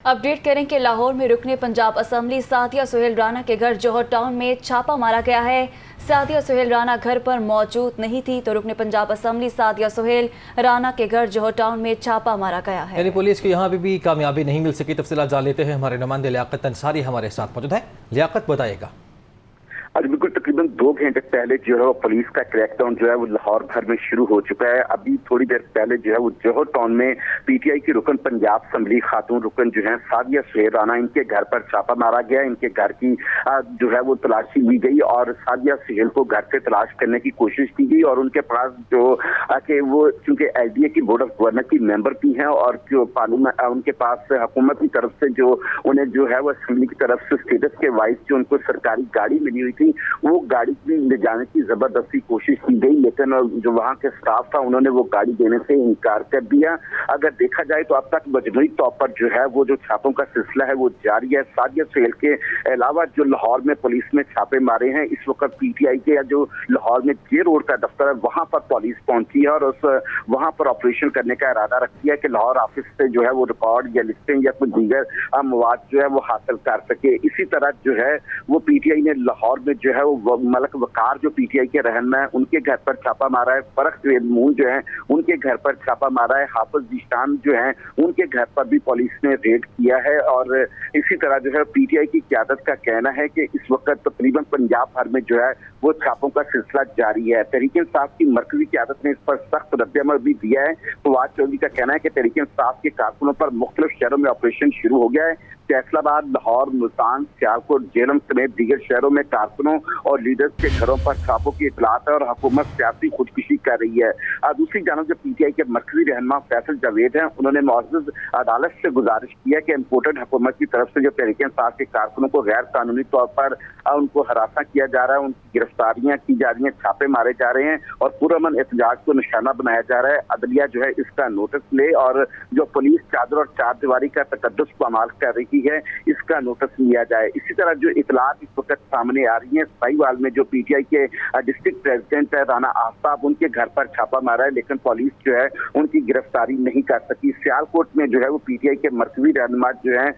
Update करें कि लाहौर में रुकने पंजाब असम्बली सादिया सुहेल राना के घर जौहर टाउन में छापा मारा गया है। सादिया सुहेल राना घर पर मौजूद नहीं थी तो रुकने पंजाब असम्बली सादिया सुहेल राना के घर जौहर टाउन में छापा मारा गया है। यानी पुलिस को यहाँ भी कामयाबी नहीं मिल सकी। तफसीलात जान लेते हैं, हमारे नुमाइंदे लियाकत अंसारी हमारे साथ मौजूद है। लियाकत बताइएगा। आज बिल्कुल तकरीबन 2 घंटे पहले जो है वो पुलिस का क्रैकडाउन जो है वो लाहौर भर में शुरू हो चुका है। अभी थोड़ी देर पहले जो है वो जौहर टाउन में पीटीआई की रुकन पंजाब असम्बली खातून रुकन जो है सादिया सुहेल राना, इनके घर पर छापा मारा गया। इनके घर की जो है वो तलाशी ली गई और सादिया सुहेल को घर से तलाश करने की कोशिश की गई और उनके पास जो कि वो चूंकि एलडीए की बोर्ड ऑफ गवर्नर की मेंबर भी हैं और जो पार्लियामेंट उनके पास हुकूमत की तरफ से जो उन्हें जो है वो असम्बली की तरफ से स्टेटस के वाइज जो उनको सरकारी गाड़ी मिली हुई थी वो गाड़ी भी ले जाने की जबरदस्ती कोशिश की गई, लेकिन जो वहां के स्टाफ था उन्होंने वो गाड़ी देने से इनकार कर दिया। अगर देखा जाए तो अब तक मजमूई तौर पर जो है वो जो छापों का सिलसिला है वो जारी है। सादिया सुहेल के अलावा जो लाहौर में पुलिस ने छापे मारे हैं, इस वक्त पीटीआई के जो लाहौर में जे रोड का दफ्तर है वहां पर पुलिस पहुंची है और वहां पर ऑपरेशन करने का इरादा रखती है कि लाहौर ऑफिस से जो है वो रिकॉर्ड या लिस्टिंग या कुछ दीगर मवाद जो है वो हासिल कर सके। इसी तरह जो है वो पीटीआई ने लाहौर में जो है वो मलक वकार जो पीटीआई के रहनुमा है उनके घर पर छापा मारा है। फरख मून जो है उनके घर पर छापा मारा है। हाफिज जिशान जो है उनके घर पर भी पुलिस ने रेड किया है और इसी तरह जो है पीटीआई की क़यादत का कहना है कि इस वक्त तकरीबन पंजाब भर में जो है वो छापों का सिलसिला जारी है। तहरीक-ए-इंसाफ की मरकजी क़यादत ने इस पर सख्त रद्द-ए-अमल भी दिया है। फवाद चौधरी का कहना है कि तहरीक-ए-इंसाफ के कारकुनों पर मुख्तलिफ शहरों में ऑपरेशन शुरू हो गया है। फैसलाबाद, लाहौर, मुल्तान, सियालकोट, जेलम समेत दीगर शहरों में कारकुनों और लीडर्स के घरों पर छापों की इतलात है और हुकूमत सियासी खुदकुशी कर रही है। दूसरी जानब जो पीटीआई के मरकजी रहनुमा फैसल जावेद हैं उन्होंने मुअज़्ज़ज़ अदालत से गुजारिश की है कि इम्पोर्टेड हुकूमत की तरफ से जो तहरीक-ए-इंसाफ के कारकुनों को गैर कानूनी तौर पर उनको हरासा किया जा रहा है, उनकी गिरफ्तारियां की जा रही हैं, छापे मारे जा रहे हैं और पुरअमन एहतजाज को निशाना बनाया जा रहा है। अदलिया जो है इसका नोटिस ले और जो पुलिस चादर और चार दीवारी का तकद्दुस को अमाल कर रही है इसका नोटिस लिया जाए। इसी तरह जो इतलात इस वक्त सामने आ रही है, साहिवाल में जो पीटीआई के डिस्ट्रिक्ट प्रेसिडेंट है राना आफ्ताब, उनके घर पर छापा मारा है लेकिन पुलिस जो है उनकी गिरफ्तारी नहीं कर सकी। सियालकोट में जो है वो पीटीआई के मरकजी रहनुमा जो है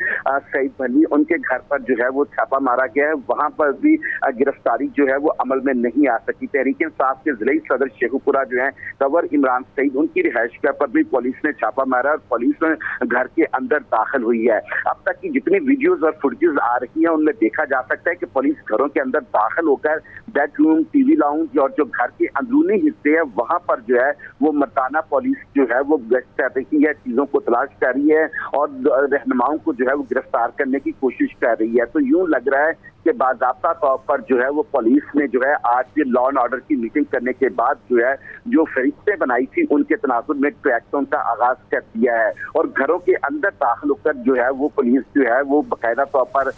सईद भली, उनके घर पर जो है वो छापा मारा गया है, वहां पर भी गिरफ्तारी जो है वो अमल में नहीं आ सकी। तहरीक-ए-इंसाफ के जिले सदर शेखुपुरा जो है कवर इमरान सईद, उनकी रिहाइश पर भी पुलिस ने छापा मारा और पुलिस घर के अंदर दाखिल हुई है। अब तक की जितनी वीडियोज और फुटेज आ रही है उनमें देखा जा सकता है कि पुलिस घरों के अंदर दाखिल होकर बेडरूम, टीवी लाउंज और जो घर के अंदरूनी हिस्से है वहां पर जो है वो मर्दाना पुलिस जो है वो गश्त कर रही है, चीजों को तलाश कर रही है और रहनुमाओं को जो है वो गिरफ्तार करने की कोशिश कर रही है। तो यूं लग रहा है कि बाज़ाब्ता तौर पर जो है वो पुलिस ने जो है आज की लॉ एंड ऑर्डर की मीटिंग करने के बाद जो है जो फरिश्ते बनाई थी उनके तनाजुर में क्रैकडाउन का आगाज कर दिया है और घरों के अंदर दाखिल होकर जो है वो पुलिस जो है वो बाकायदा तौर पर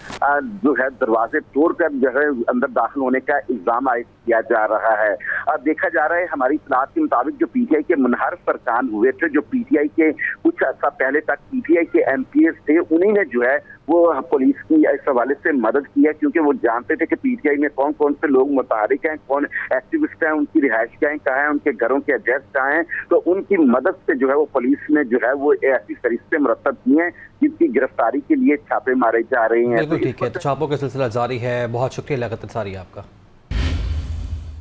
जो है दरवाजे तोड़कर जो है अंदर दाखिल होने का इल्जाम आयद किया जा रहा है। अब देखा जा रहा है हमारी इत्तलात के मुताबिक जो पीटीआई के मुनहरफ अरकान हुए थे, जो पीटीआई के कुछ अर्सा पहले तक पीटीआई के एमपीएस थे, उन्हीं ने जो है वो पुलिस की इस हवाले से मदद की है क्योंकि वो जानते थे कि पीटीआई में कौन कौन से लोग मुतहरिक हैं, कौन एक्टिविस्ट हैं, उनकी रिहाइश कहाँ है, उनके घरों के एड्रेस कहाँ हैं। तो उनकी मदद से जो है वो पुलिस ने जो है वो ऐसी फरिश्ते मुरतब किए हैं जिनकी गिरफ्तारी के लिए छापे मारे जा रहे हैं। ठीक है, तो छापों का सिलसिला जारी है। बहुत शुक्रिया लियाकत अंसारी आपका।